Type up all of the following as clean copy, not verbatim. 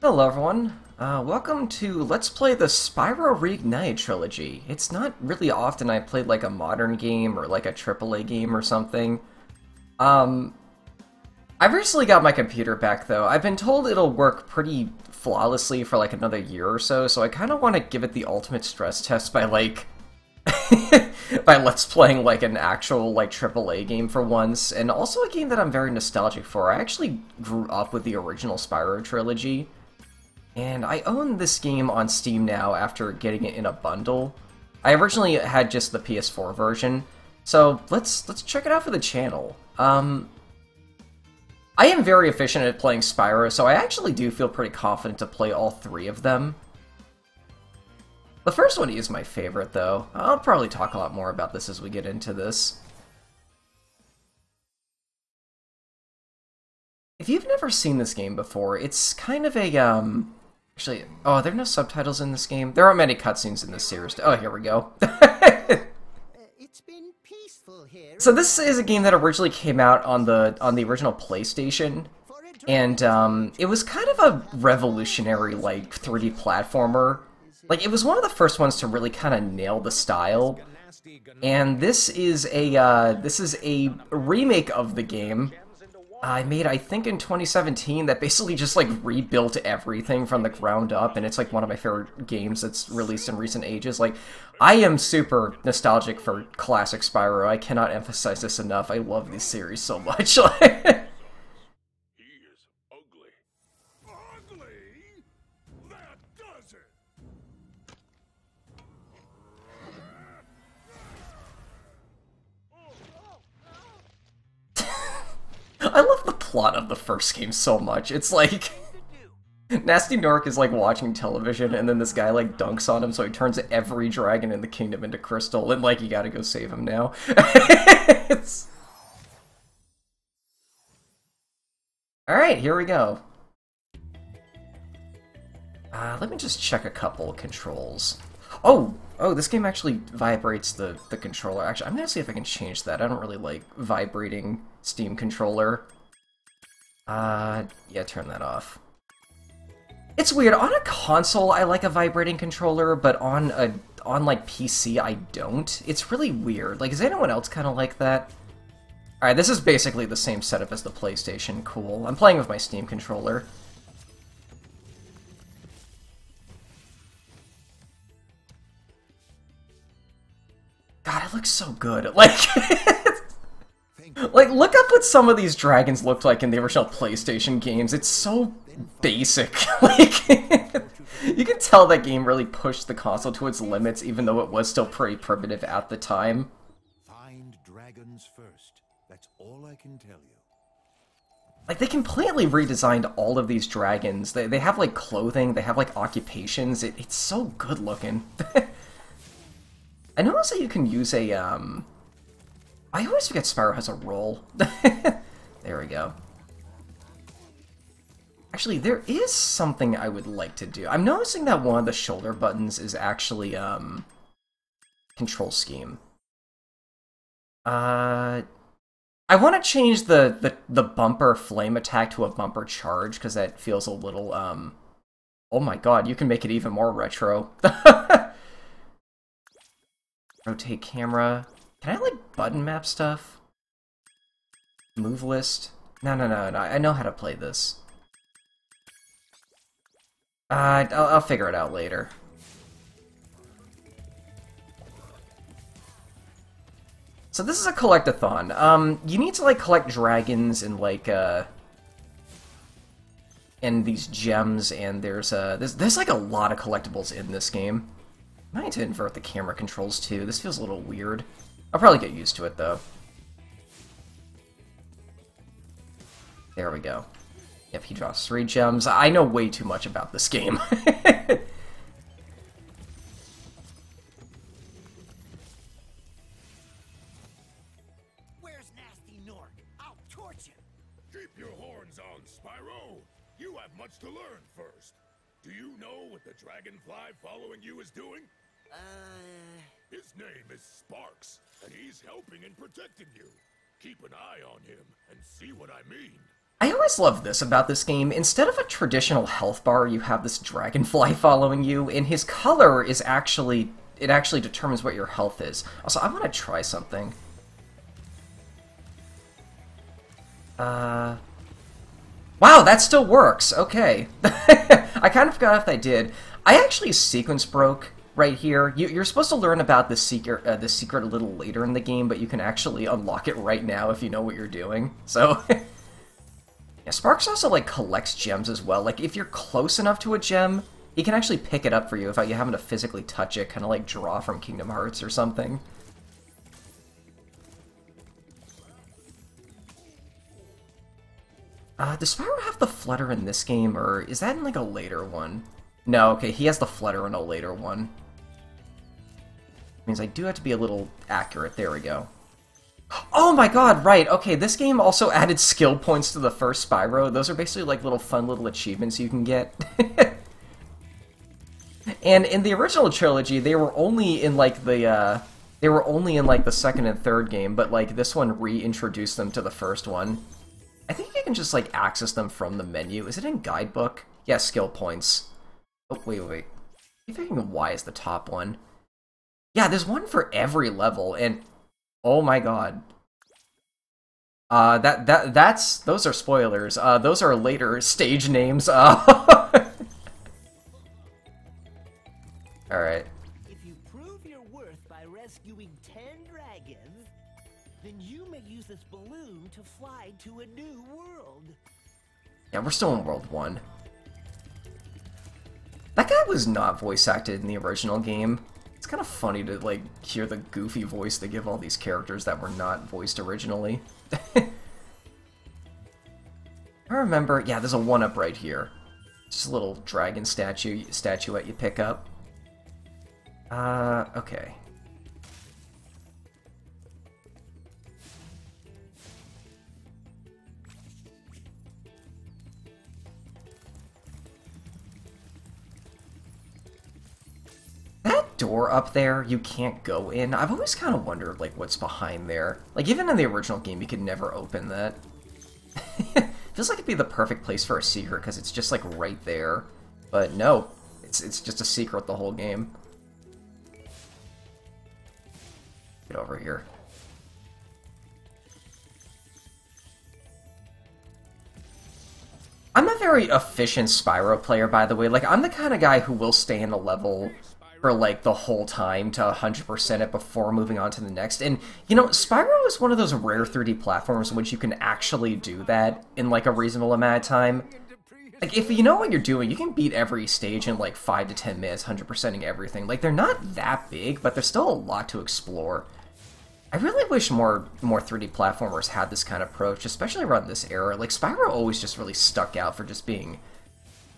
Hello everyone, welcome to Let's Play the Spyro Reignited trilogy. It's not really often I play like a modern game or like a AAA game or something. I recently got my computer back though. I've been told it'll work pretty flawlessly for like another year or so, so I kind of want to give it the ultimate stress test by like by Let's Playing like an actual like AAA game for once, and also a game that I'm very nostalgic for. I actually grew up with the original Spyro trilogy. And I own this game on Steam now after getting it in a bundle. I originally had just the PS4 version, so let's check it out for the channel. I am very efficient at playing Spyro, so I actually do feel pretty confident to play all three of them. The first one is my favorite, though. I'll probably talk a lot more about this as we get into this. If you've never seen this game before, it's kind of a, Actually, oh, there are no subtitles in this game. There aren't many cutscenes in this series. Oh, here we go. It's been peaceful here. So this is a game that originally came out on the original PlayStation, and it was kind of a revolutionary like 3D platformer. Like it was one of the first ones to really kind of nail the style. And this is a remake of the game. I made, I think, in 2017 that basically just, like, rebuilt everything from the ground up, and it's, like, one of my favorite games that's released in recent ages. Like, I am super nostalgic for classic Spyro. I cannot emphasize this enough. I love this series so much. He is ugly. Ugly? That does it! I love the plot of the first game so much. It's like... Nasty Nork is like watching television, and then this guy like dunks on him, so he turns every dragon in the kingdom into crystal, and like you gotta go save him now. Alright, here we go. Let me just check a couple controls. Oh, this game actually vibrates the controller. Actually, I'm gonna see if I can change that. I don't really like vibrating Steam controller. Yeah, turn that off. It's weird. On a console, I like a vibrating controller, but on like PC, I don't. It's really weird. Like, is anyone else kind of like that? Alright, this is basically the same setup as the PlayStation. Cool. I'm playing with my Steam controller. God, it looks so good. Like, like, look up what some of these dragons looked like in the original PlayStation games. It's so basic. Like, you can tell that game really pushed the console to its limits, even though it was still pretty primitive at the time. Find dragons first. That's all I can tell you. Like, they completely redesigned all of these dragons. They have, like, clothing, they have, like, occupations. It's so good looking. I noticed that you can use a, I always forget Spyro has a roll. There we go. Actually, there is something I would like to do. I'm noticing that one of the shoulder buttons is actually, control scheme. I want to change the bumper flame attack to a bumper charge, because that feels a little, oh my god, you can make it even more retro. Rotate camera. Can I, like, button map stuff? Move list? No, I know how to play this. I'll figure it out later. So this is a collect-a-thon. You need to, like, collect dragons and, like, and these gems, and there's like, a lot of collectibles in this game. I need to invert the camera controls, too. This feels a little weird. I'll probably get used to it, though. There we go. Yep, he drops 3 gems. I know way too much about this game. Where's Nasty Nork? I'll torch him. Keep your horns on, Spyro. You have much to learn first. Do you know what the dragonfly following you is doing? His name is Sparks, and he's helping and protecting you. Keep an eye on him and see what I mean. I always love this about this game. Instead of a traditional health bar, you have this dragonfly following you, and his color is actually... It actually determines what your health is. Also, I want to try something. Wow, that still works. Okay. I kind of forgot if I did. I actually sequence broke right here. You're supposed to learn about the secret a little later in the game, but you can actually unlock it right now if you know what you're doing. So... Yeah, Sparks also, like, collects gems as well. Like, if you're close enough to a gem, he can actually pick it up for you without you having to physically touch it, kind of like Draw from Kingdom Hearts or something. Does Spyro have the flutter in this game, or is that in, like, a later one? No, okay, he has the flutter in a later one. Means I do have to be a little accurate. There we go. Oh my god, right, okay, this game also added skill points to the first Spyro. Those are basically like little fun little achievements you can get. And in the original trilogy, they were only in like the second and third game, but like this one reintroduced them to the first one. I think you can just like access them from the menu. Is it in guidebook? Yeah, skill points. Oh, wait. I'm thinking Y is the top one. Yeah, there's one for every level, and oh my god. Those are spoilers. Those are later stage names. Alright. If you prove your worth by rescuing 10 dragons, then you may use this balloon to fly to a new world. Yeah, we're still in World 1. That guy was not voice acted in the original game. It's kind of funny to, like, hear the goofy voice they give all these characters that were not voiced originally. I remember, yeah, there's a 1-up right here. Just a little dragon statuette you pick up. Okay. That door up there, you can't go in. I've always kind of wondered, like, what's behind there. Like, even in the original game, you could never open that. Feels like it'd be the perfect place for a secret, because it's just, like, right there. But no, it's just a secret the whole game. Get over here. I'm a very efficient Spyro player, by the way. Like, I'm the kind of guy who will stay in a level for, like, the whole time to 100% it before moving on to the next. And, you know, Spyro is one of those rare 3D platforms in which you can actually do that in, like, a reasonable amount of time. Like, if you know what you're doing, you can beat every stage in, like, 5 to 10 minutes, 100%ing everything. Like, they're not that big, but there's still a lot to explore. I really wish more 3D platformers had this kind of approach, especially around this era. Like, Spyro always just really stuck out for just being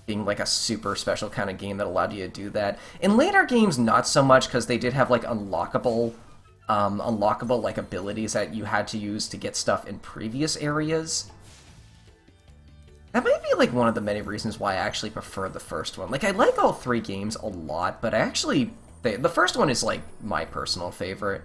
like a super special kind of game that allowed you to do that. In later games, not so much, because they did have like unlockable like abilities that you had to use to get stuff in previous areas. That might be like one of the many reasons why I actually prefer the first one. Like, I like all three games a lot, but I actually the first one is like my personal favorite.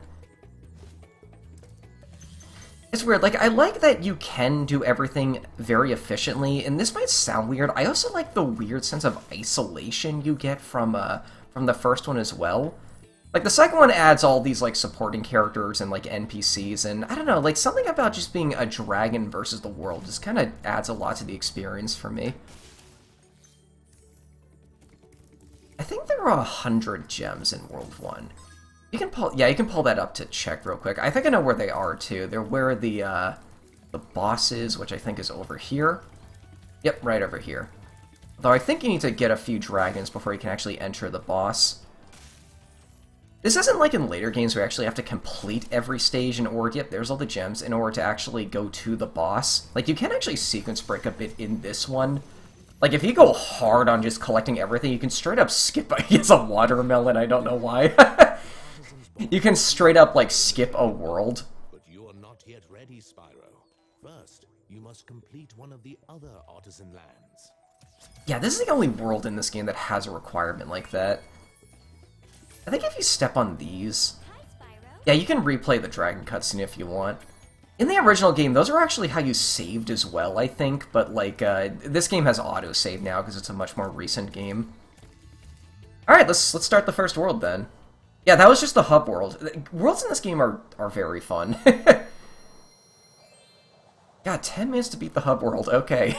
It's weird, like, I like that you can do everything very efficiently, and this might sound weird. I also like the weird sense of isolation you get from the first one as well. Like, the second one adds all these, like, supporting characters and, like, NPCs, and I don't know, like, something about just being a dragon versus the world just kind of adds a lot to the experience for me. I think there are 100 gems in World 1. You can pull that up to check real quick. I think I know where they are too. They're where the boss is, which I think is over here. Yep, right over here. Though I think you need to get a few dragons before you can actually enter the boss. This isn't like in later games where you actually have to complete every stage in order. Yep, there's all the gems in order to actually go to the boss. Like, you can actually sequence break a bit in this one. Like, if you go hard on just collecting everything, you can straight up skip. It's a watermelon. I don't know why. You can straight up, like, skip a world. But you are not yet ready, Spyro. First, you must complete one of the other artisan lands. Yeah, this is the only world in this game that has a requirement like that. I think if you step on these... Yeah, you can replay the dragon cutscene if you want. In the original game, those are actually how you saved as well, I think, but, like, this game has autosave now because it's a much more recent game. Alright, let's start the first world, then. Yeah, that was just the hub world. Worlds in this game are very fun. God, 10 minutes to beat the hub world, okay.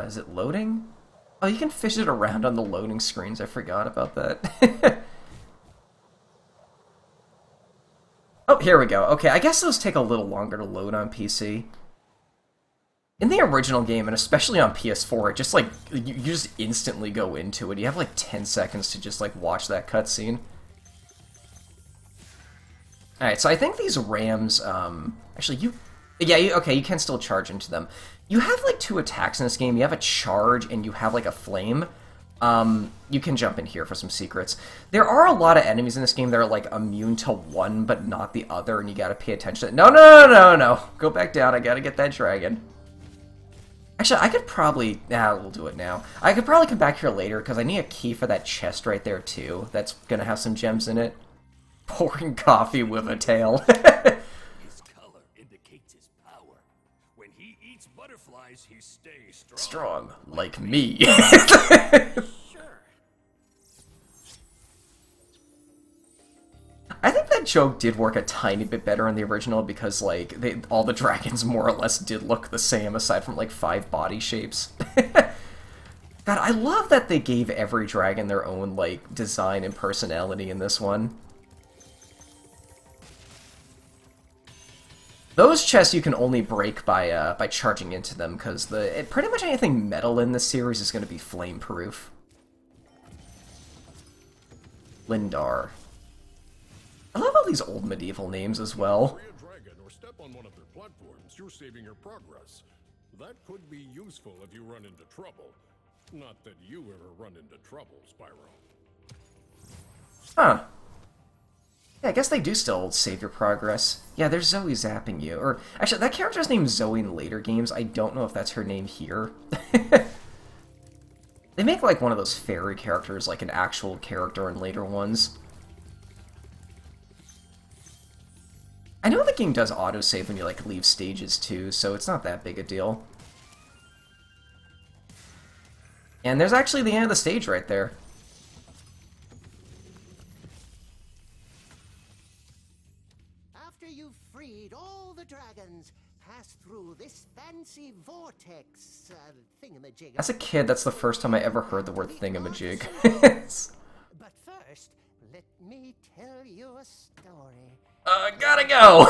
Is it loading? Oh, you can fish it around on the loading screens. I forgot about that. Oh, here we go. Okay, I guess those take a little longer to load on PC. In the original game, and especially on PS4, it just, like, you just instantly go into it. You have, like, 10 seconds to just, like, watch that cutscene. Alright, so I think these rams, actually, okay, you can still charge into them. You have, like, 2 attacks in this game. You have a charge, and you have, like, a flame. You can jump in here for some secrets. There are a lot of enemies in this game that are, like, immune to one, but not the other, and you gotta pay attention to it. No. Go back down. I gotta get that dragon. Actually, I could probably... we'll do it now. I could probably come back here later, because I need a key for that chest right there, too. That's gonna have some gems in it. Pouring coffee with a tail. His color indicates his power. When he eats butterflies, he stays strong. Strong, like me. Sure. I think that joke did work a tiny bit better in the original because, like, all the dragons more or less did look the same aside from, like, 5 body shapes. God, I love that they gave every dragon their own, like, design and personality in this one. Those chests you can only break by charging into them, because pretty much anything metal in this series is going to be flame-proof. Lindar. I love all these old medieval names as well. Free a dragon or step on one of their platforms, you're saving your progress. That could be useful if you run into trouble. Not that you ever run into trouble, Spyro. Huh. Yeah, I guess they do still save your progress. Yeah, there's Zoe zapping you. Or, actually, that character's named Zoe in later games. I don't know if that's her name here. They make, like, one of those fairy characters, like an actual character in later ones. I know the game does autosave when you, like, leave stages, too, so it's not that big a deal. And there's actually the end of the stage right there. After you've freed all the dragons, pass through this fancy vortex thingamajig. As a kid, that's the first time I ever heard the word thingamajig. But first, let me tell you a story. Gotta go!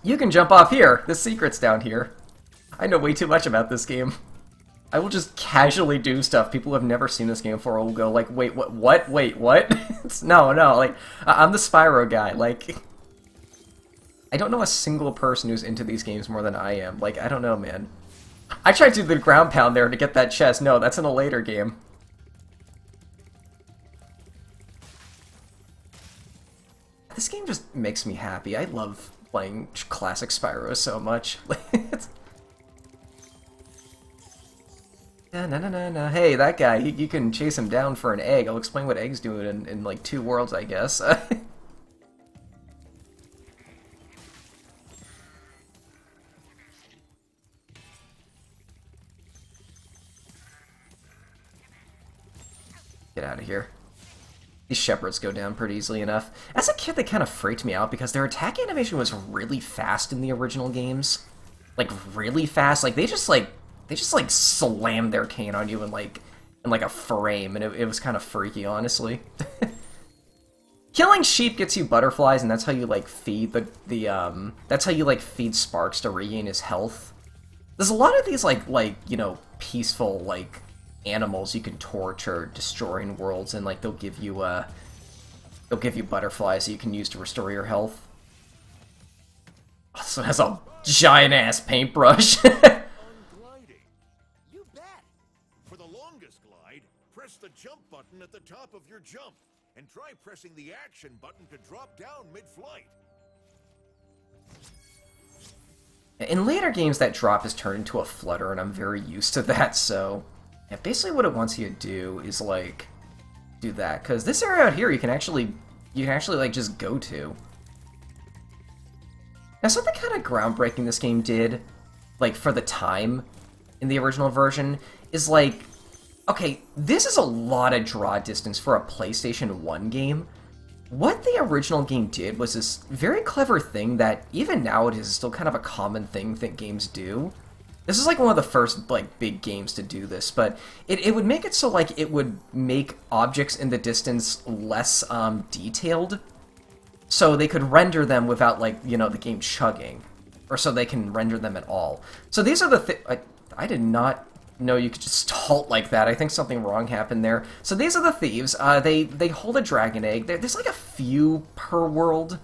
You can jump off here. The secret's down here. I know way too much about this game. I will just casually do stuff. People who have never seen this game before will go like, wait, what? Wait, what? No, like, I'm the Spyro guy. Like, I don't know a single person who's into these games more than I am. Like, I don't know, man. I tried to do the ground pound there to get that chest. No, that's in a later game. This game just makes me happy. I love playing classic Spyro so much. No. Hey, that guy, you can chase him down for an egg. I'll explain what eggs do in like 2 worlds, I guess. Get out of here. These shepherds go down pretty easily enough. As a kid, they kind of freaked me out because their attack animation was really fast in the original games. Like, really fast. Like, they just slammed their cane on you in a frame, and it was kind of freaky, honestly. Killing sheep gets you butterflies, and that's how you, like, feed that's how you, like, feed Sparks to regain his health. There's a lot of these, you know, peaceful, like, animals you can torture, destroying worlds, and, like, they'll give you butterflies that you can use to restore your health. Also has a giant-ass paintbrush. You bet! For the longest glide, press the jump button at the top of your jump, and try pressing the action button to drop down mid-flight. In later games, that drop is turned into a flutter, and I'm very used to that, so... Yeah, basically what it wants you to do is, like, do that. Because this area out here, you can actually, like, just go to. Now, something kind of groundbreaking this game did, like, for the time in the original version, is, like... Okay, this is a lot of draw distance for a PlayStation 1 game. What the original game did was this very clever thing that even nowadays is still kind of a common thing that games do. This is like one of the first like big games to do this, but it would make it so like it would make objects in the distance less detailed, so they could render them without like, you know, the game chugging, or so they can render them at all. So these are the I did not know you could just halt like that. I think something wrong happened there. So these are the thieves. They hold a dragon egg. There's like a few per world,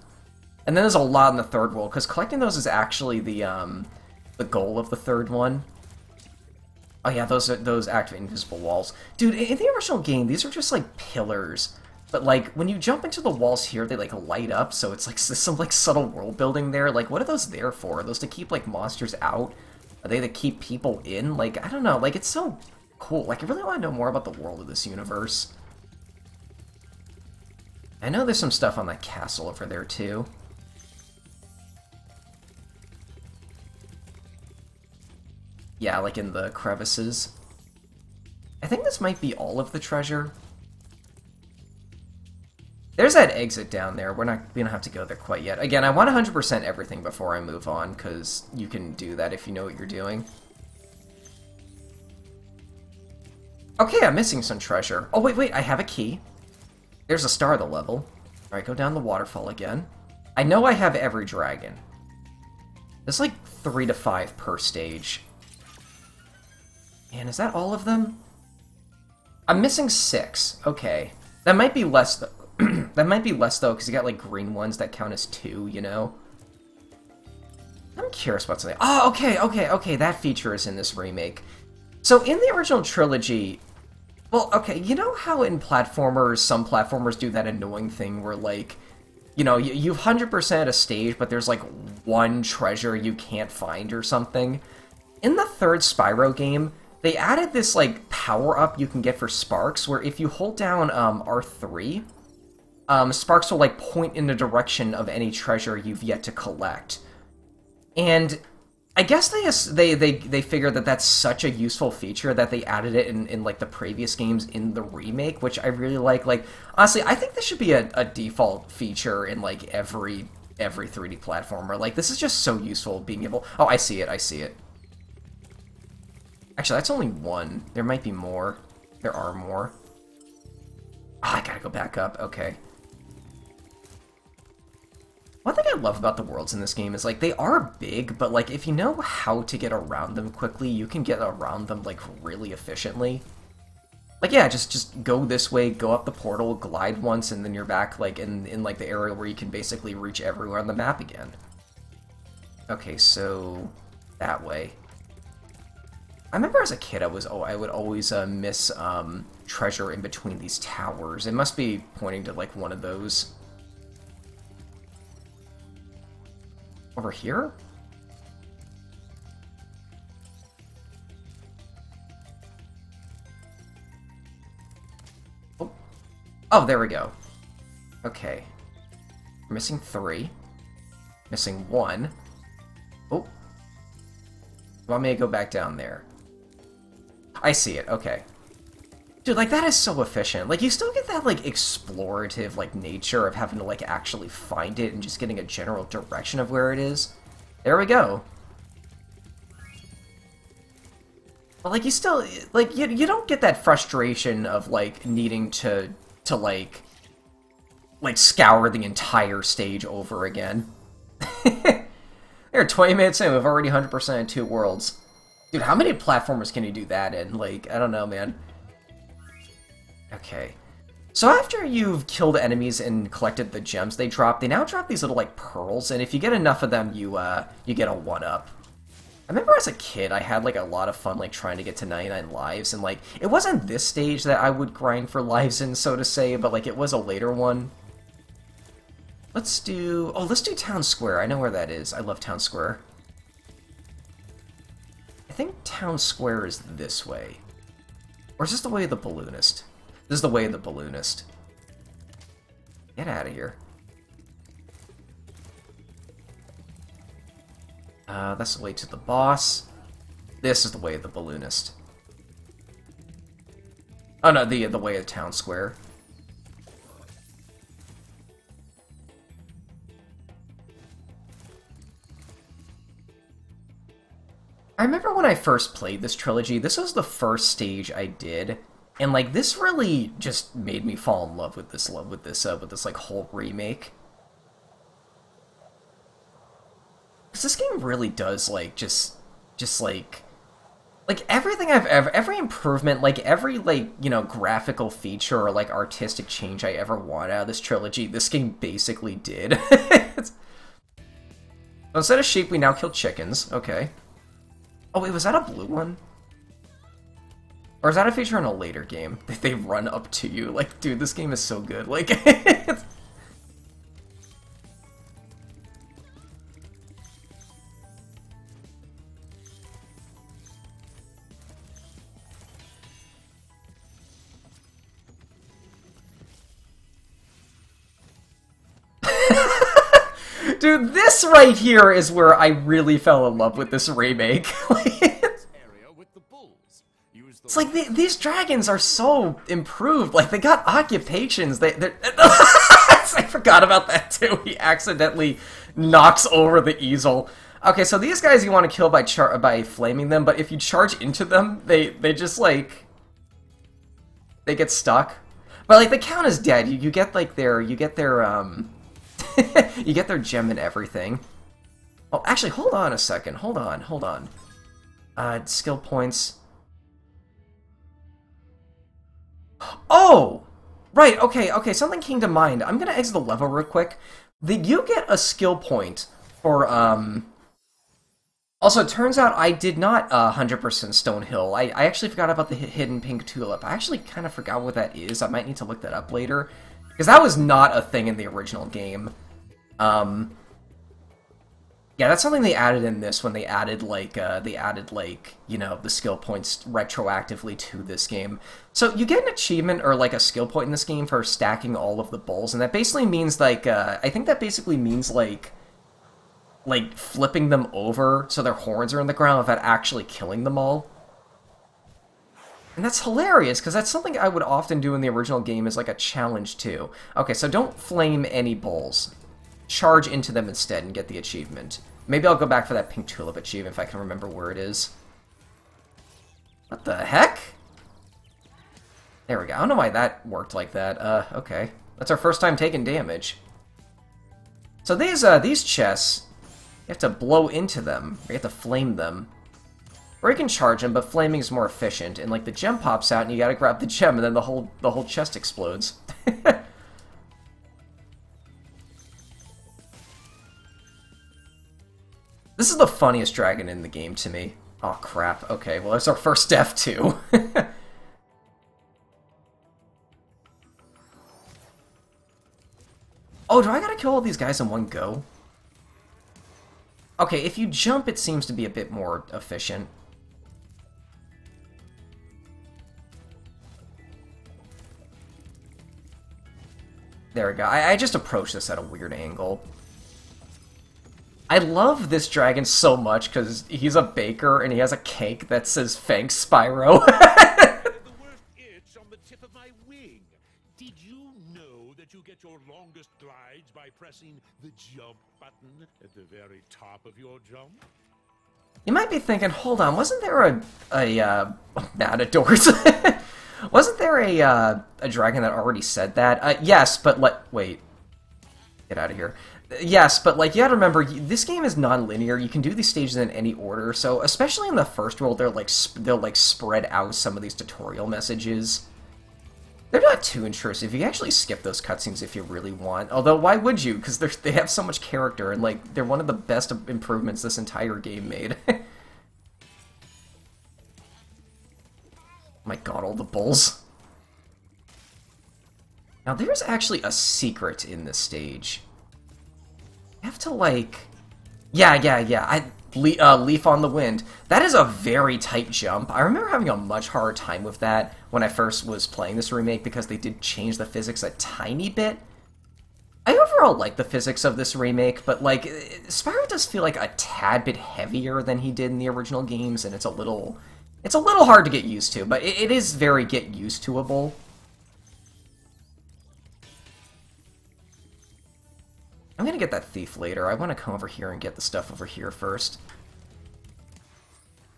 and then there's a lot in the third world, because collecting those is actually the goal of the third one. Oh yeah, those activate invisible walls. Dude, in the original game, these are just like pillars. But like, when you jump into the walls here, they like light up, so it's like some like subtle world building there. Like, what are those there for? Are those to keep like monsters out? Are they to keep people in? Like, I don't know. Like, it's so cool. Like, I really want to know more about the world of this universe. I know there's some stuff on that castle over there, too. Yeah, like in the crevices. I think this might be all of the treasure. There's that exit down there. We don't have to go there quite yet. Again, I want 100% everything before I move on, because you can do that if you know what you're doing. Okay, I'm missing some treasure. Oh, wait, I have a key. There's a star of the level. Alright, go down the waterfall again. I know I have every dragon. There's like 3 to 5 per stage. And is that all of them? I'm missing 6. Okay. That might be less, though. That might be less, though, because you got, like, green ones that count as 2, you know? I'm curious what's there. Oh, okay, that feature is in this remake. So, in the original trilogy... Well, okay, you know how in platformers, some platformers do that annoying thing where, like... You know, you've 100% a stage, but there's, like, one treasure you can't find or something? In the third Spyro game, they added this, like, power-up you can get for sparks, where if you hold down R3... sparks will like point in the direction of any treasure you've yet to collect, and I guess they figured that that's such a useful feature that they added it in like the previous games in the remake, which I really like. Like, honestly, I think this should be a default feature in like every 3D platformer. Like, this is just so useful, being able... Oh, I see it. Actually, that's only one. There might be more. There are more. Oh, I gotta go back up. Okay. One thing I love about the worlds in this game is, like, they are big, but, like, if you know how to get around them quickly, you can get around them, like, really efficiently. Like, yeah, just go this way, go up the portal, glide once, and then you're back, like, in like, the area where you can basically reach everywhere on the map again. Okay, so... that way. I remember as a kid, I would always miss treasure in between these towers. It must be pointing to, like, one of those. Over here? Oh. Oh, there we go. Okay. We're missing 3. Missing 1. Oh. Want me to go back down there? I see it, okay. Dude, like, that is so efficient. Like, you still get that, like, explorative, like, nature of having to, like, actually find it and just getting a general direction of where it is. There we go. But, like, you still, like, you don't get that frustration of, like, needing to like, scour the entire stage over again. There, 20 minutes in, we've already 100%ed 2 worlds. Dude, how many platformers can you do that in? Like, I don't know, man. Okay. So after you've killed enemies and collected the gems they now drop these little, like, pearls, and if you get enough of them, you get a 1-up. I remember as a kid, I had, like, a lot of fun, like, trying to get to 99 lives, and, like, it wasn't this stage that I would grind for lives in, so to say, but, like, it was a later one. Let's do... Oh, let's do Town Square. I know where that is. I love Town Square. I think Town Square is this way. Or is this the way of the balloonist? This is the way of the balloonist. Get out of here. That's the way to the boss. This is the way of the balloonist. Oh no, the way of Town Square. I remember when I first played this trilogy, this was the first stage I did, and like this really just made me fall in love with this like whole remake. Because this game really does like just like everything I've ever, every improvement, like every like, you know, graphical feature or like artistic change I ever want out of this trilogy, this game basically did. So instead of sheep, we now kill chickens. Okay. Oh wait, was that a blue one? Or is that a feature in a later game? They run up to you. Like, dude, this game is so good. Like, dude, this right here is where I really fell in love with this remake. It's like these dragons are so improved. Like, they got occupations. I forgot about that too. He accidentally knocks over the easel. Okay, so these guys you want to kill by flaming them, but if you charge into them, they just like they get stuck. But like they count as dead. You get like their you get their gem and everything. Oh, actually, hold on a second. Hold on. Skill points. Oh! Right, okay, something came to mind. I'm gonna exit the level real quick. You get a skill point for, Also, it turns out I did not 100% Stonehill. I actually forgot about the hidden pink tulip. I actually kind of forgot what that is. I might need to look that up later. Because that was not a thing in the original game. Yeah, that's something they added in this when they added, like, you know, the skill points retroactively to this game. So you get an achievement or, like, a skill point in this game for stacking all of the bowls, and that basically means, like, I think that basically means, like, flipping them over so their horns are in the ground without actually killing them all. And that's hilarious, because that's something I would often do in the original game as, like, a challenge, too. Okay, so don't flame any bowls. Charge into them instead and get the achievement. Maybe I'll go back for that pink tulip achievement if I can remember where it is. What the heck? There we go. I don't know why that worked like that. Okay. That's our first time taking damage. So these chests, you have to blow into them. Or you have to flame them. Or you can charge them, but flaming is more efficient. And like the gem pops out and you gotta grab the gem and then the whole chest explodes. This is the funniest dragon in the game to me. Oh crap, okay, well that's our first death too. Oh, do I gotta kill all these guys in one go? Okay, if you jump it seems to be a bit more efficient. There we go, I just approached this at a weird angle. I love this dragon so much because he's a baker and he has a cake that says "Thanks, Spyro." The worst itch on the tip of my wing. Did you know that you get your longest glides by pressing the jump button at the very top of your jump? You might be thinking, hold on, wasn't there Matadors? Wasn't there a dragon that already said that? Yes, but wait. Get out of here. Yes, but like you gotta remember, this game is non-linear. You can do these stages in any order. So especially in the first world, they'll like spread out some of these tutorial messages. They're not too intrusive. You can actually skip those cutscenes if you really want. Although, why would you? Because they have so much character, and like they're one of the best improvements this entire game made. My god, all the bulls. Now there's actually a secret in this stage. You have to, like... Yeah. Leaf on the Wind. That is a very tight jump. I remember having a much harder time with that when I first was playing this remake because they did change the physics a tiny bit. I overall like the physics of this remake, but like Spyro does feel like a tad bit heavier than he did in the original games, and it's a little hard to get used to, but it is very get used to-able. I'm gonna get that thief later. I want to come over here and get the stuff over here first.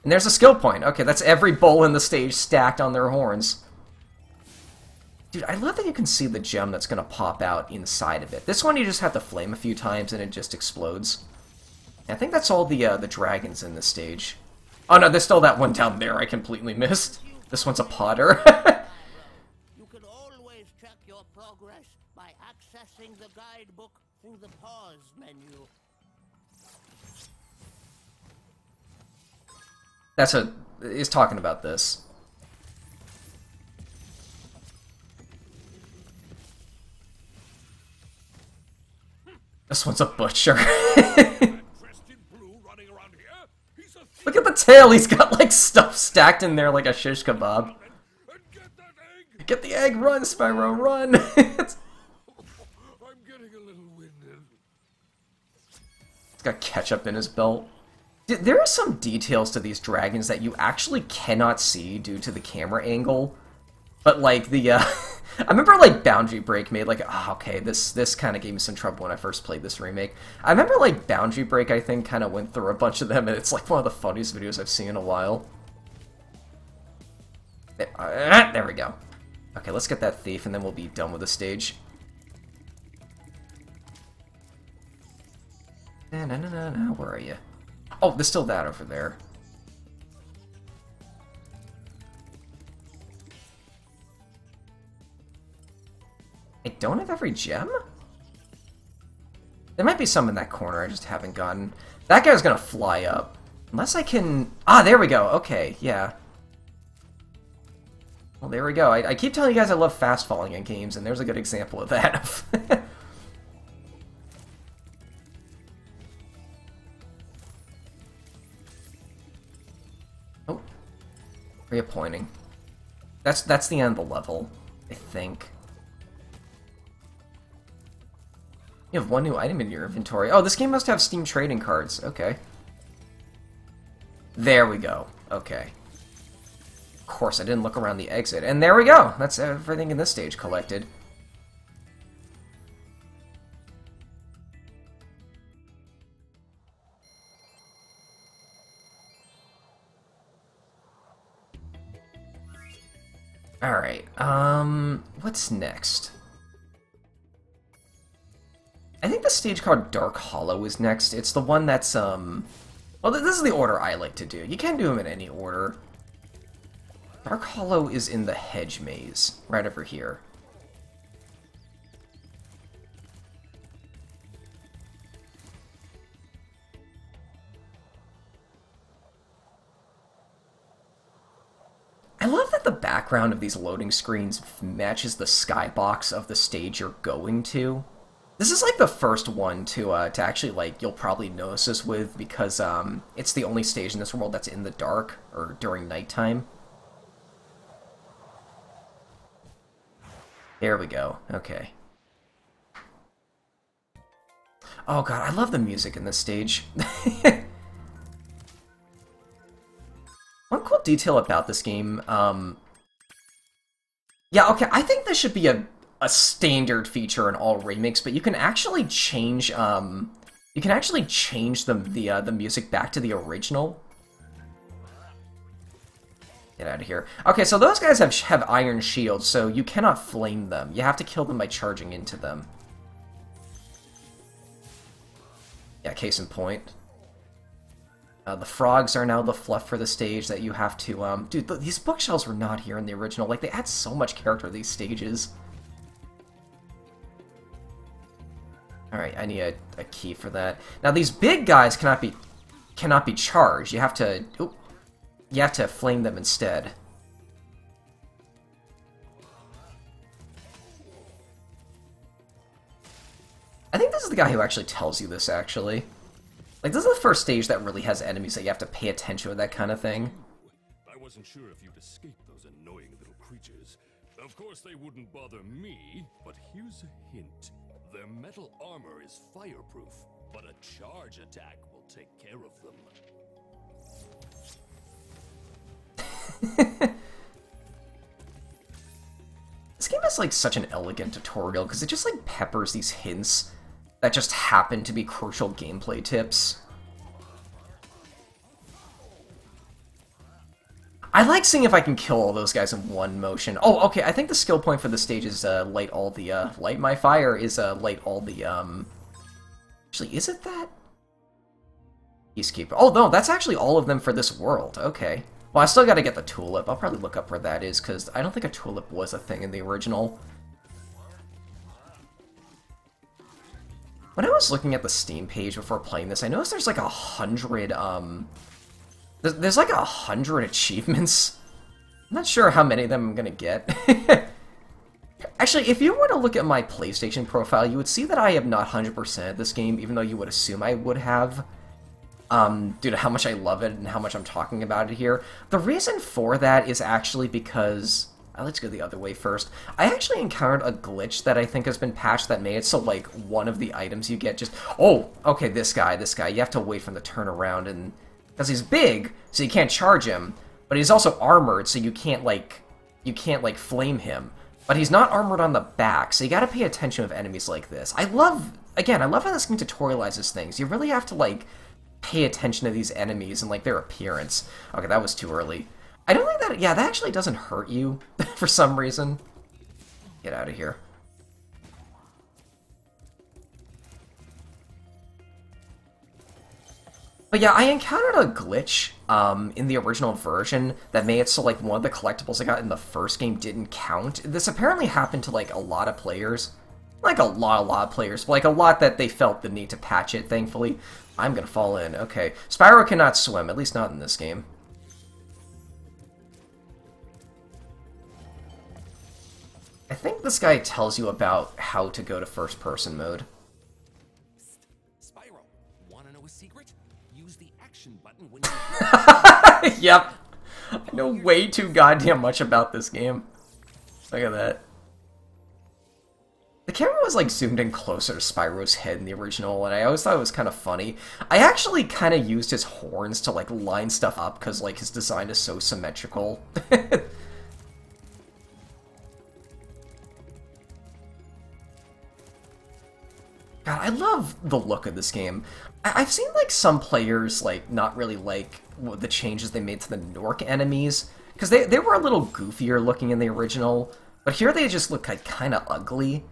And there's a skill point. Okay, that's every bull in the stage stacked on their horns. Dude, I love that you can see the gem that's gonna pop out inside of it. This one you just have to flame a few times and it just explodes. And I think that's all the dragons in this stage. Oh no, there's still that one down there I completely missed. This one's a potter. You can always check your progress by accessing the guidebook through the pause menu. He's talking about this. This one's a butcher. Look at the tail, he's got like stuff stacked in there like a shish kebab. Get the egg, run, Spyro, run! I'm getting a little winded. He's got ketchup in his belt. There are some details to these dragons that you actually cannot see due to the camera angle. But like I remember like Boundary Break made like, oh, okay, this kind of gave me some trouble when I first played this remake. I remember like Boundary Break, I think, kind of went through a bunch of them, and it's like one of the funniest videos I've seen in a while. There we go. Okay, let's get that thief, and then we'll be done with the stage. Where are you? Oh, there's still that over there. I don't have every gem? There might be some in that corner I just haven't gotten. That guy's gonna fly up. Unless I can... Ah, there we go. Okay, yeah. Well, there we go. I keep telling you guys I love fast falling in games, and there's a good example of that. Oh. Where are you pointing? That's the end of the level, I think. You have one new item in your inventory. Oh, this game must have Steam trading cards. Okay. There we go. Okay. Of course, I didn't look around the exit. And there we go! That's everything in this stage collected. Alright, what's next? I think the stage called Dark Hollow is next. It's the one that's, well, this is the order I like to do. You can do them in any order. Dark Hollow is in the hedge maze, right over here. I love that the background of these loading screens matches the skybox of the stage you're going to. This is like the first one to actually, like, you'll probably notice this with, because it's the only stage in this world that's in the dark, or during nighttime. There we go. Okay. Oh god, I love the music in this stage. One cool detail about this game, yeah, okay, I think this should be a standard feature in all remakes, but you can actually change, the music back to the original. Get out of here. Okay, so those guys have iron shields, so you cannot flame them. You have to kill them by charging into them. Yeah, case in point. The frogs are now the fluff for the stage that you have to, dude, these bookshelves were not here in the original. Like, they add so much character to these stages. Alright, I need a key for that. Now, these big guys cannot be charged. You have to... Oop, you have to flame them instead. I think this is the guy who actually tells you this, actually. Like, this is the first stage that really has enemies that you have to pay attention to, that kind of thing. I wasn't sure if you'd escape those annoying little creatures. Of course they wouldn't bother me, but here's a hint. Their metal armor is fireproof, but a charge attack will take care of them. This game is like such an elegant tutorial because it just like peppers these hints that just happen to be crucial gameplay tips. I like seeing if I can kill all those guys in one motion. Oh, okay, I think the skill point for this stage is light all the, light my fire is light all the, actually, is it that? Peacekeeper. Oh, no, that's actually all of them for this world. Okay. Well, I still gotta get the tulip. I'll probably look up where that is, because I don't think a tulip was a thing in the original. When I was looking at the Steam page before playing this, I noticed there's like 100, there's like 100 achievements. I'm not sure how many of them I'm gonna get. Actually, if you were to look at my PlayStation profile, you would see that I have not 100%ed this game, even though you would assume I would have. Due to how much I love it and how much I'm talking about it here. The reason for that is actually because... let's go the other way first. I actually encountered a glitch that I think has been patched that made it so, like, one of the items you get just... Oh, okay, this guy. You have to wait for him to turn around, and... Because he's big, so you can't charge him, but he's also armored, so you can't, like, flame him. But he's not armored on the back, so you gotta pay attention of enemies like this. I love how this game tutorializes things. You really have to, like... pay attention to these enemies and, like, their appearance. Okay, that was too early. I don't think that... Yeah, that actually doesn't hurt you for some reason. Get out of here. But yeah, I encountered a glitch in the original version that made it so, like, one of the collectibles I got in the first game didn't count. This apparently happened to, like, a lot of players. Like, a lot of players. But, like, a lot that they felt the need to patch it, thankfully. I'm gonna fall in. Okay. Spyro cannot swim, at least not in this game. I think this guy tells you about how to go to first-person mode. Spyro, wanna know a secret? Use the action button when you... Yep. I know way too goddamn much about this game. Look at that. The camera was, like, zoomed in closer to Spyro's head in the original, and I always thought it was kind of funny. I actually kind of used his horns to, like, line stuff up, because, like, his design is so symmetrical. God, I love the look of this game. I've seen, like, some players, like, not really like the changes they made to the Nork enemies, because they were a little goofier looking in the original, but here they just look, like, kind of ugly.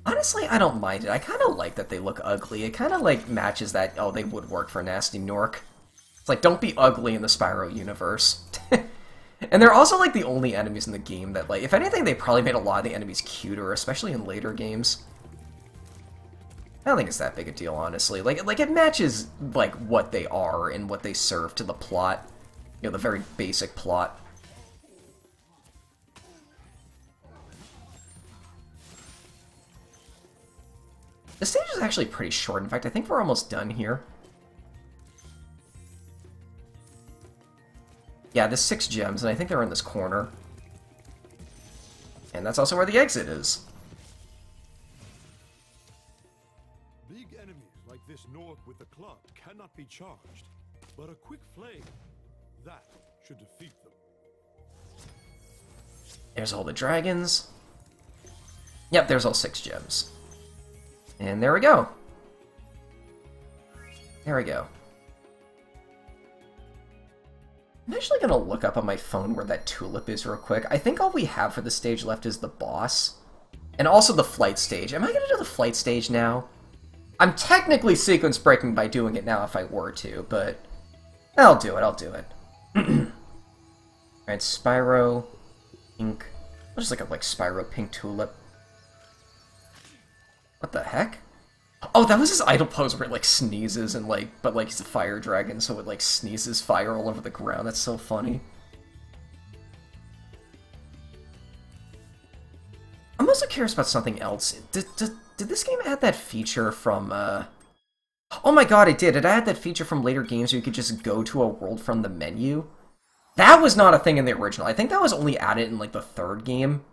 Honestly, I don't mind it. I kind of like that they look ugly. It kind of, like, matches that, oh, they would work for Nasty Nork. It's like, don't be ugly in the Spyro universe. And they're also, like, the only enemies in the game that, like, if anything, they probably made a lot of the enemies cuter, especially in later games. I don't think it's that big a deal, honestly. Like it matches, like, what they are and what they serve to the plot. You know, the very basic plot. The stage is actually pretty short. In fact, I think we're almost done here. Yeah, there's 6 gems, and I think they're in this corner. And that's also where the exit is. Big enemies like this Nork with the club cannot be charged, but a quick flame, that should defeat them. There's all the dragons. Yep, there's all 6 gems. And there we go. There we go. I'm actually gonna look up on my phone where that tulip is real quick. I think all we have for the stage left is the boss. And also the flight stage. Am I gonna do the flight stage now? I'm technically sequence breaking by doing it now if I were to, but I'll do it, Alright, Spyro, pink. I'll just look up, like, Spyro pink tulip. What the heck? Oh, that was his idle pose where it, like, sneezes and, like, but, like, he's a fire dragon, so it, like, sneezes fire all over the ground. That's so funny. I'm also curious about something else. Did this game add that feature from, Oh my god, it did. It had that feature from later games where you could just go to a world from the menu. That was not a thing in the original. I think that was only added in, like, the third game.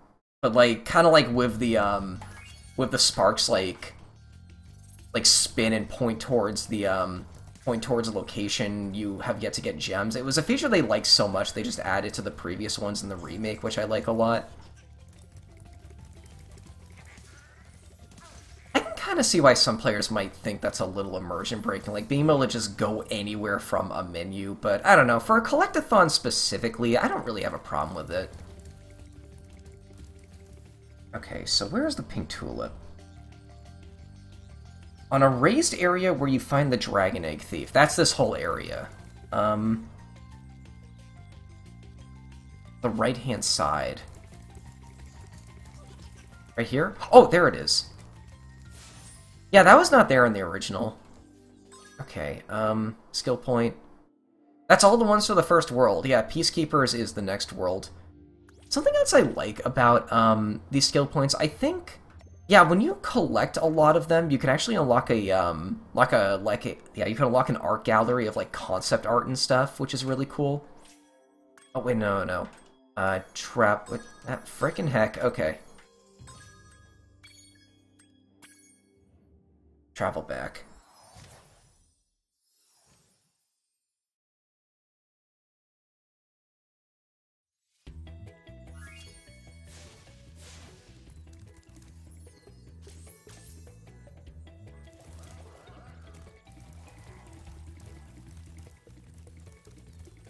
But, like, kind of like with the sparks, like spin and point towards the, location you have yet to get gems. It was a feature they liked so much, they just added to the previous ones in the remake, which I like a lot. I can kind of see why some players might think that's a little immersion breaking, like being able to just go anywhere from a menu, but I don't know, for a collectathon specifically, I don't really have a problem with it. Okay, so where's the pink tulip? On a raised area where you find the dragon egg thief. That's this whole area. The right-hand side. Right here? Oh, there it is. Yeah, that was not there in the original. Okay, skill point. That's all the ones for the first world. Yeah, Peacekeepers is the next world. Something else I like about these skill points, I think, yeah, when you collect a lot of them, you can actually unlock a you can unlock an art gallery of like concept art and stuff, which is really cool. Oh wait, no. Trap with that frickin' heck. Okay. Travel back.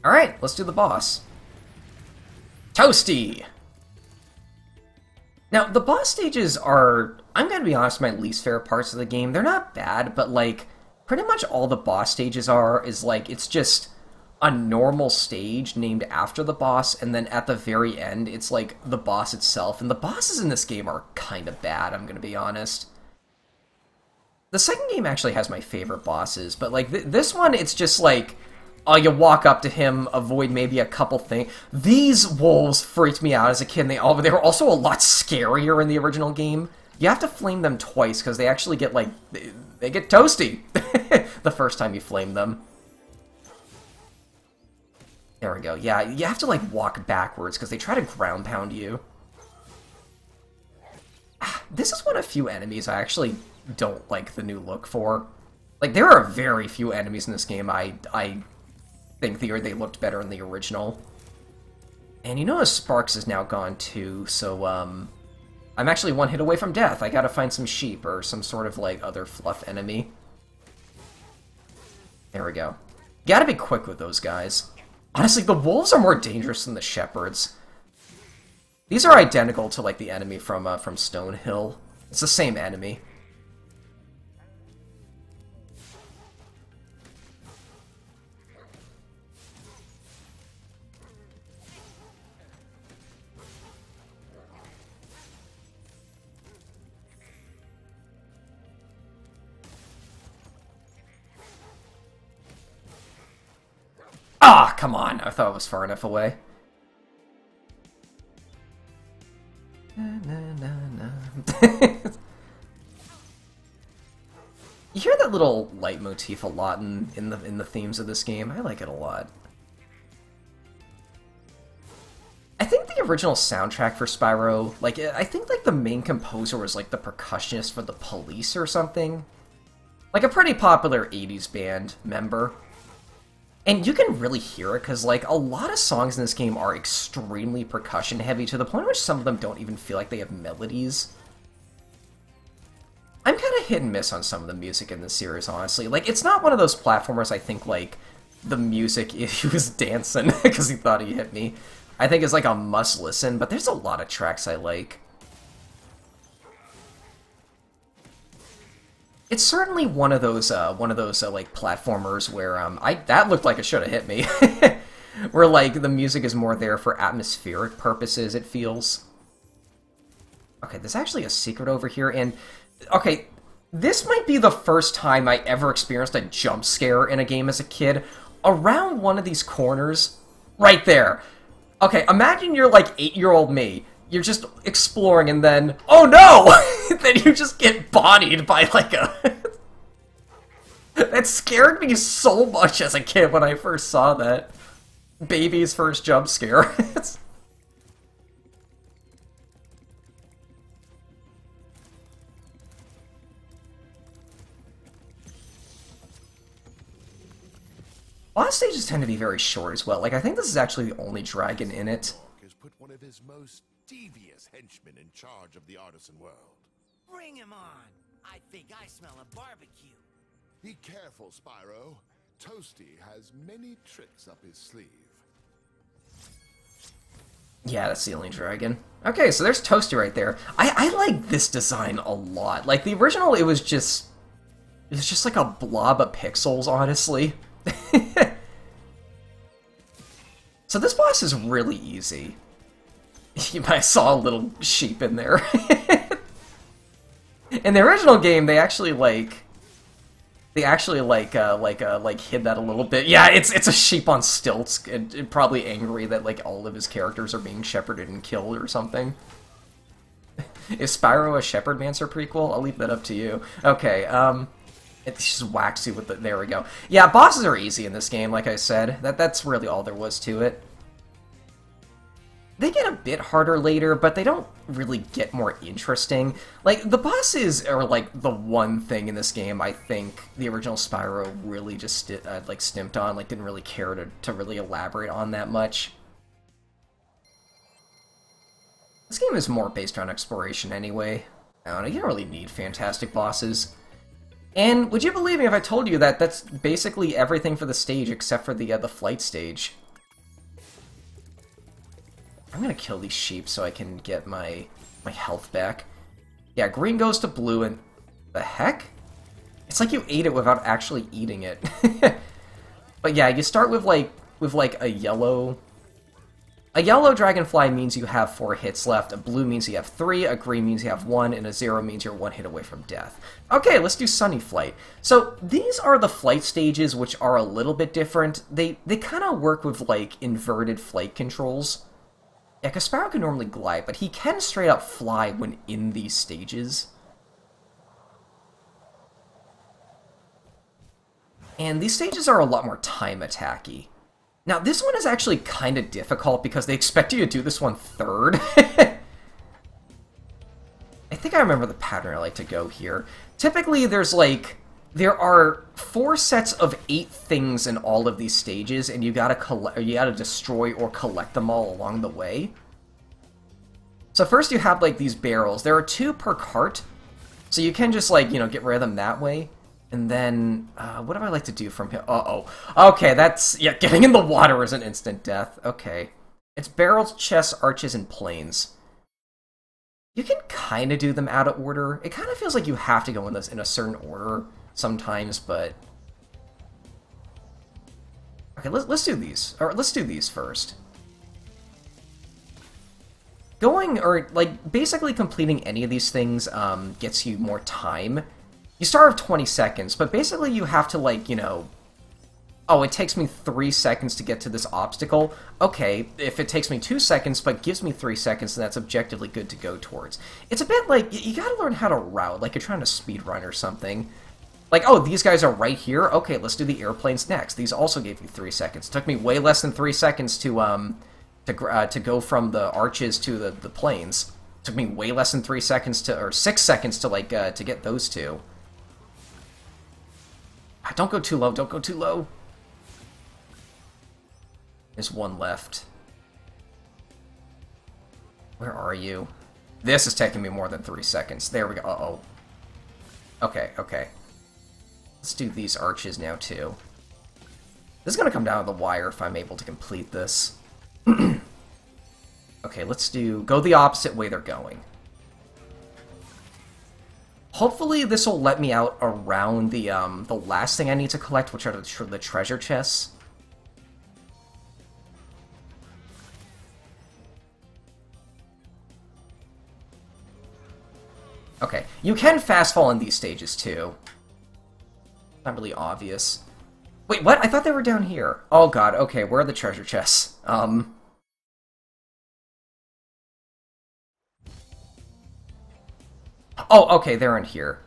Alright, let's do the boss. Toasty! Now, the boss stages are, I'm gonna be honest, my least favorite parts of the game. They're not bad, but, like, pretty much all the boss stages is, like, it's just a normal stage named after the boss, and then at the very end, it's, like, the boss itself. And the bosses in this game are kind of bad, I'm gonna be honest. The second game actually has my favorite bosses, but, like, this one, it's just, like, you walk up to him, avoid maybe a couple things. These wolves freaked me out as a kid. They were also a lot scarier in the original game. You have to flame them twice, because they actually get, like, they get toasty the first time you flame them. There we go. Yeah, you have to, like, walk backwards, because they try to ground pound you. This is one of few enemies I actually don't like the new look for. Like, there are very few enemies in this game I think they looked better in the original. And you notice Sparks is now gone too, so I'm actually one hit away from death. I gotta find some sheep or some sort of like other fluff enemy. There we go. Gotta be quick with those guys. Honestly, the wolves are more dangerous than the shepherds. These are identical to like the enemy from Stonehill. It's the same enemy. Ah, come on. I thought it was far enough away. You hear that little leitmotif a lot in the themes of this game. I like it a lot. I think the original soundtrack for Spyro, like, I think like the main composer was like the percussionist for the Police or something. Like a pretty popular 80s band member. And you can really hear it, because, like, a lot of songs in this game are extremely percussion-heavy, to the point where some of them don't even feel like they have melodies. I'm kind of hit and miss on some of the music in this series, honestly. Like, it's not one of those platformers I think, like, the music, he was dancing because he thought he hit me. I think it's, like, a must-listen, but there's a lot of tracks I like. It's certainly one of those like platformers where that looked like it should have hit me, where like the music is more there for atmospheric purposes. It feels. Okay, there's actually a secret over here, and okay, this might be the first time I ever experienced a jump scare in a game as a kid. Around one of these corners, right there. Okay, imagine you're like 8-year-old me. You're just exploring, and then, oh no! Then you just get bodied by, like, a... That scared me so much as a kid when I first saw that. Baby's first jump scare. Boss stages tend to be very short as well. Like, I think this is actually the only dragon in it. Has put one of his most devious henchmen in charge of the artisan world. Bring him on! I think I smell a barbecue. Be careful, Spyro. Toasty has many tricks up his sleeve. Yeah, that's the only dragon. Okay, so there's Toasty right there. I like this design a lot. Like, the original, it was just like a blob of pixels, honestly. So this boss is really easy. You might have saw a little sheep in there. In the original game, they actually hid that a little bit. Yeah, it's a sheep on stilts, and probably angry that like all of his characters are being shepherded and killed or something. Is Spyro a Shepherdmancer prequel? I'll leave that up to you. Okay, it's just waxy with the... There we go. Yeah, bosses are easy in this game, like I said. That's really all there was to it. They get a bit harder later, but they don't really get more interesting. Like, the bosses are, like, the one thing in this game I think the original Spyro really just, stimped on. Like, didn't really care to really elaborate on that much. This game is more based on exploration anyway. I don't know, you don't really need fantastic bosses. And would you believe me if I told you that that's basically everything for the stage except for the flight stage? I'm gonna kill these sheep so I can get my health back. Yeah, green goes to blue, and... the heck? It's like you ate it without actually eating it. But yeah, you start with like a yellow... A yellow dragonfly means you have 4 hits left, a blue means you have 3, a green means you have 1, and a 0 means you're 1 hit away from death. Okay, let's do Sunny Flight. So, these are the flight stages, which are a little bit different. They kind of work with, like, inverted flight controls. Yeah, because Spyro can normally glide, but he can straight up fly when in these stages. And these stages are a lot more time attacky. Now, this one is actually kind of difficult because they expect you to do this one third. I think I remember the pattern I like to go here. Typically, there are 4 sets of 8 things in all of these stages, and you gotta destroy or collect them all along the way. So first you have, like, these barrels. There are 2 per cart, so you can just, like, get rid of them that way. And then, what do I like to do from here? Uh-oh. Okay, that's... Yeah, getting in the water is an instant death. Okay. It's barrels, chests, arches, and planes. You can kind of do them out of order. It kind of feels like you have to go in this in a certain order sometimes, but... Okay, let's do these. Or let's do these first. Basically completing any of these things gets you more time. You start with 20 seconds, but basically you have to, like, oh, it takes me 3 seconds to get to this obstacle. Okay, if it takes me 2 seconds but gives me 3 seconds, then that's objectively good to go towards. It's a bit like, you gotta learn how to route, like you're trying to speedrun or something. Like, oh, these guys are right here? Okay, let's do the airplanes next. These also gave you 3 seconds. It took me way less than 3 seconds to go from the arches to the planes. It took me way less than 3 seconds or 6 seconds to, like, to get those 2. Don't go too low, don't go too low. There's 1 left. Where are you? This is taking me more than 3 seconds. There we go. Uh-oh. Okay, okay. Let's do these arches now, too. This is gonna come down to the wire if I'm able to complete this. Okay, let's go the opposite way they're going. Hopefully this will let me out around the last thing I need to collect, which are the treasure chests. Okay, you can fast fall in these stages too. Not really obvious. Wait, what? I thought they were down here. Oh god, okay, where are the treasure chests? Oh, okay, they're in here.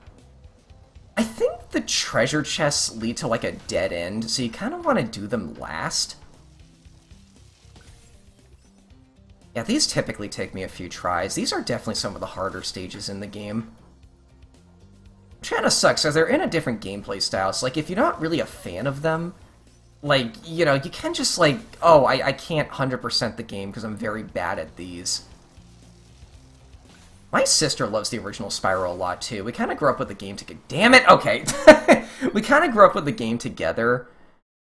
I think think the treasure chests lead to, like, a dead end, so you kind of want to do them last. Yeah, these typically take me a few tries. These are definitely some of the harder stages in the game. Which kind of sucks, because they're in a different gameplay style, so, like, if you're not really a fan of them, like, you know, you can just, like, oh, I can't 100% the game because I'm very bad at these. My sister loves the original Spyro a lot, too. We kind of grew up with the game together. Damn it! Okay. We kind of grew up with the game together.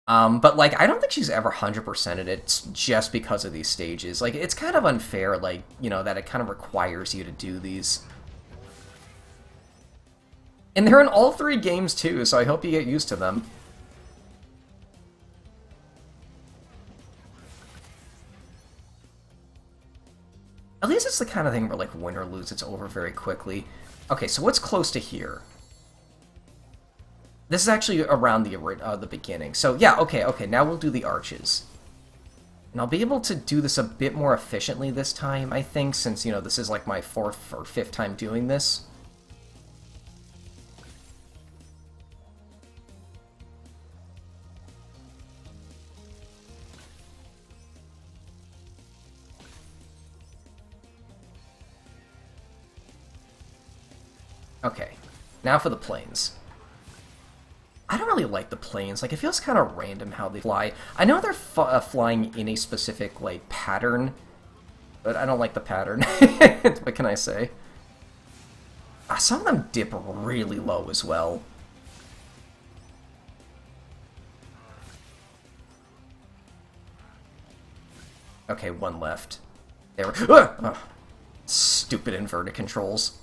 But, like, I don't think she's ever 100%ed it just because of these stages. Like, it's kind of unfair, like, you know, that it kind of requires you to do these. And they're in all 3 games, too, so I hope you get used to them. At least it's the kind of thing where, like, win or lose, it's over very quickly. Okay, so what's close to here? This is actually around the beginning. So, yeah, okay, now we'll do the arches. And I'll be able to do this a bit more efficiently this time, I think, since, you know, this is, like, my 4th or 5th time doing this. Okay, now for the planes. I don't really like the planes. Like, it feels kind of random how they fly. I know they're flying in a specific, like, pattern, but I don't like the pattern. What can I say? Some of them dip really low as well. Okay, one left. There we go. Oh, stupid inverted controls.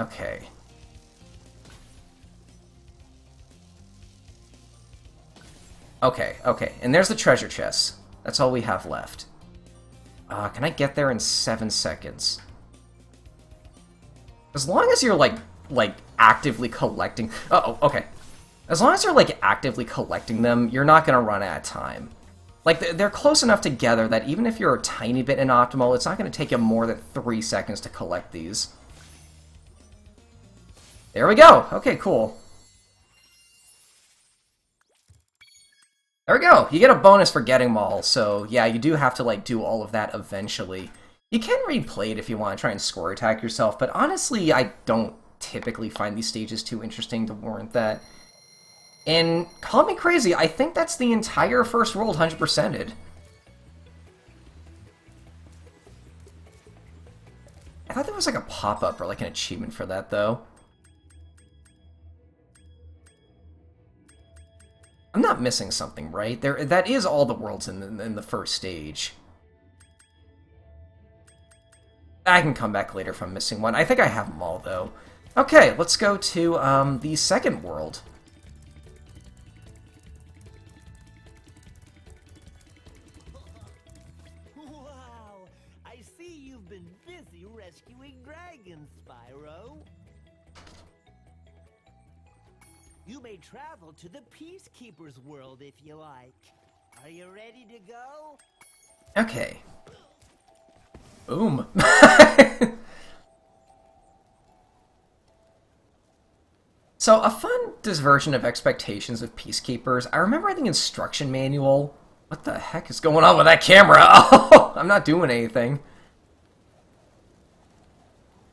Okay. Okay, and there's the treasure chest. That's all we have left. Can I get there in 7 seconds? As long as you're, like, actively collecting... Uh-oh, okay. As long as you're, like, actively collecting them, you're not gonna run out of time. Like, they're close enough together that even if you're a tiny bit inoptimal, it's not gonna take you more than 3 seconds to collect these. There we go! Okay, cool. There we go! You get a bonus for getting them all, so yeah, you do have to, like, do all of that eventually. You can replay it if you want to try and score attack yourself, but honestly, I don't typically find these stages too interesting to warrant that. And, call me crazy, I think that's the entire first world 100%ed. I thought there was, like, a pop-up or, like, an achievement for that, though. I'm not missing something, right? That is all the worlds in the first stage. I can come back later if I'm missing one. I think I have them all, though. Okay, let's go to the second world. Wow! I see you've been busy rescuing dragons, Spyro. You may travel to the Peacekeeper's world if you like. Are you ready to go? Okay. Boom. So, a fun diversion of expectations of Peacekeepers. I remember the instruction manual. What the heck is going on with that camera? Oh, I'm not doing anything.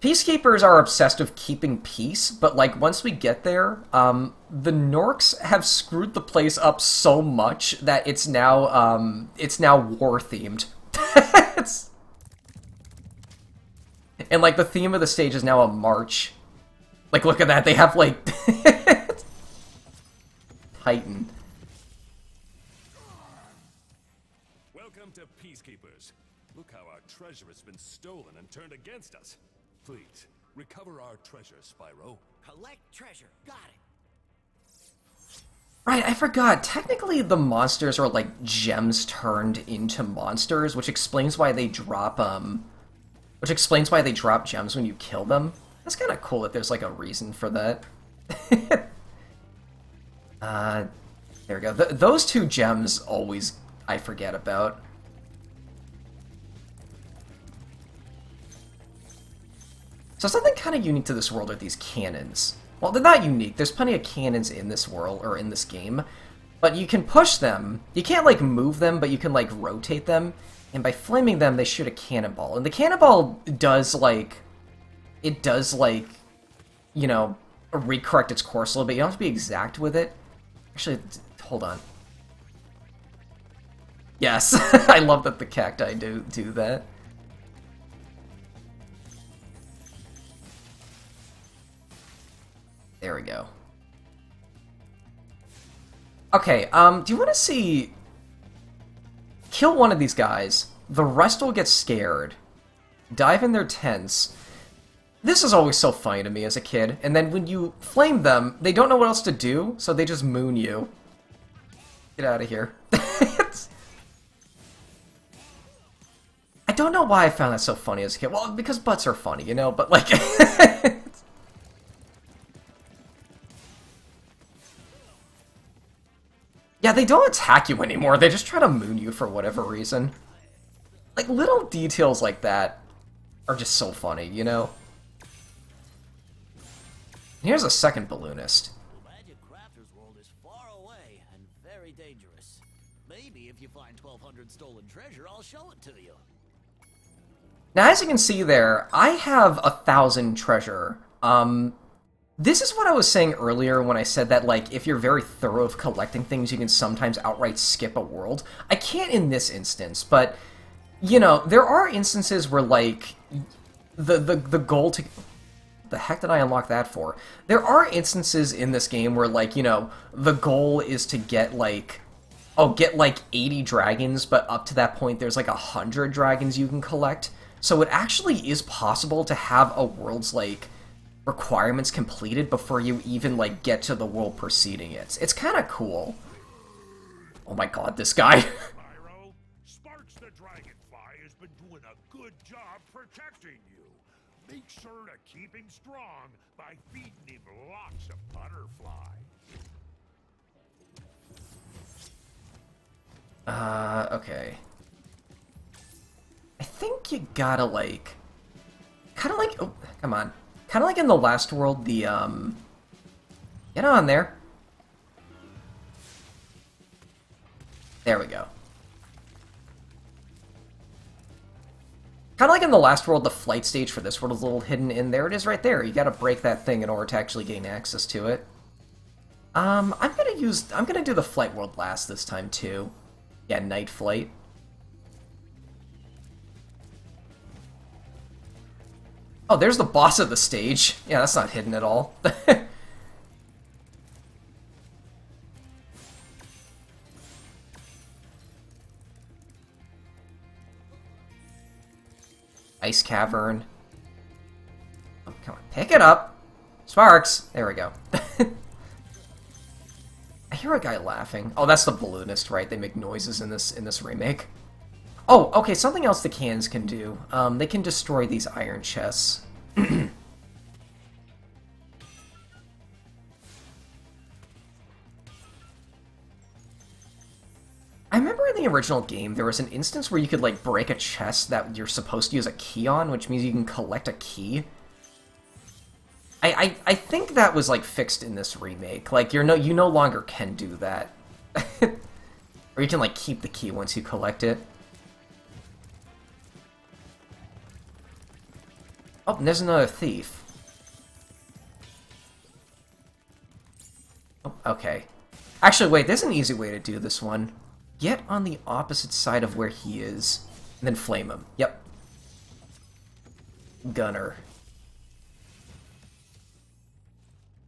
Peacekeepers are obsessed with keeping peace, but, like, once we get there, the Norks have screwed the place up so much that it's now war-themed. And, like, the theme of the stage is now a march. Like, look at that, they have, like... Titan. Welcome to Peacekeepers. Look how our treasure has been stolen and turned against us. Please, recover our treasure, Spyro. Collect treasure. Got it. Right, I forgot. Technically, the monsters are, like, gems turned into monsters, which explains why they drop, gems when you kill them. That's kind of cool that there's, like, a reason for that. There we go. Those 2 gems always I forget about. So something kind of unique to this world are these cannons. Well, they're not unique. There's plenty of cannons in this world, or in this game. But you can push them. You can't, like, move them, but you can, like, rotate them. And by flaming them, they shoot a cannonball. And the cannonball does, like... It does, like... You know, recorrect its course a little bit. You don't have to be exact with it. Actually, hold on. Yes, I love that the cacti do that. There we go. Okay, do you want to see... Kill one of these guys, the rest will get scared, dive in their tents. This is always so funny to me as a kid, and then when you flame them, they don't know what else to do, so they just moon you. Get out of here. I don't know why I found that so funny as a kid. Well, because butts are funny, you know, but like... Yeah, they don't attack you anymore, they just try to moon you for whatever reason. Like, little details like that are just so funny, you know? And here's a second balloonist. The Magic Crafter's world is far away and very dangerous. Maybe if you find 1,200 stolen treasure, I'll show it to you. Now, as you can see there, I have 1,000 treasure. This is what I was saying earlier when I said that, like, if you're very thorough of collecting things, you can sometimes outright skip a world. I can't in this instance, but, you know, there are instances where, like, the goal to... The heck did I unlock that for? There are instances in this game where, like, you know, the goal is to get, like... Oh, get, like, 80 dragons, but up to that point there's, like, 100 dragons you can collect. So it actually is possible to have a world's, like... requirements completed before you even, like, get to the world preceding it. It's kind of cool. Oh my god, this guy. Spyro, Sparks the Dragonfly has been doing a good job protecting you. Make sure to keep him strong by feeding him lots of butterfly. Okay. I think you gotta, like... Kind of like... Oh, come on. Kind of like in the last world, the, Get on there. There we go. Kind of like in the last world, the flight stage for this world is a little hidden in there. It is right there. You gotta break that thing in order to actually gain access to it. I'm gonna do the flight world last this time, too. Yeah, night flight. Oh, there's the boss of the stage. Yeah, that's not hidden at all. Ice Cavern. Oh, come on, pick it up! Sparks! There we go. I hear a guy laughing. Oh, that's the balloonist, right? They make noises in this remake. Oh, okay, something else the cannons can do. They can destroy these iron chests. I remember in the original game, there was an instance where you could, like, break a chest that you're supposed to use a key on, which means you can collect a key. I think that was, like, fixed in this remake. Like, you no longer can do that. Or you can, like, keep the key once you collect it. Oh, and there's another thief. Oh, okay. Actually, wait, there's an easy way to do this one. Get on the opposite side of where he is, and then flame him. Yep. Gunner.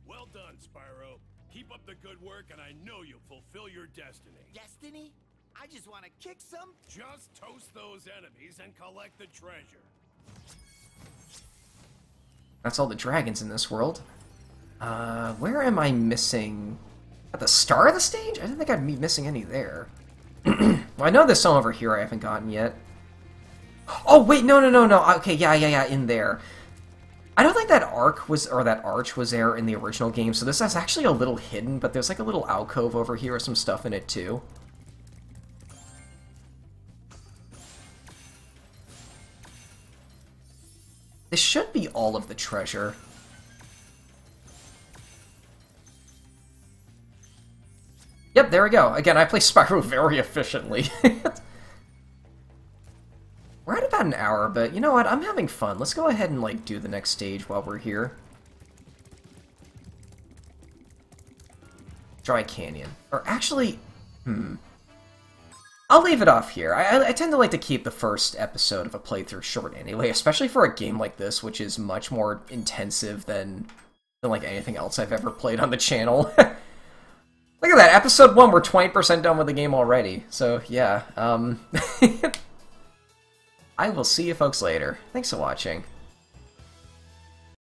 Well done, Spyro. Keep up the good work, and I know you'll fulfill your destiny. Destiny? I just want to kick some... Just toast those enemies and collect the treasure. That's all the dragons in this world. Where am I missing? At the start of the stage? I didn't think I'd be missing any there. Well, I know there's some over here I haven't gotten yet. Oh, wait, no. Okay, yeah, in there. I don't think that arch was there in the original game, so this is actually a little hidden, but there's like a little alcove over here with some stuff in it, too. This should be all of the treasure. Yep, there we go. Again, I play Spyro very efficiently. We're at about an hour, but you know what? I'm having fun. Let's go ahead and, like, do the next stage while we're here. Dry Canyon. Or actually, I'll leave it off here. I tend to like to keep the first episode of a playthrough short anyway, especially for a game like this, which is much more intensive than like anything else I've ever played on the channel. Look at that, episode 1, we're 20% done with the game already. So, yeah, I will see you folks later. Thanks for watching.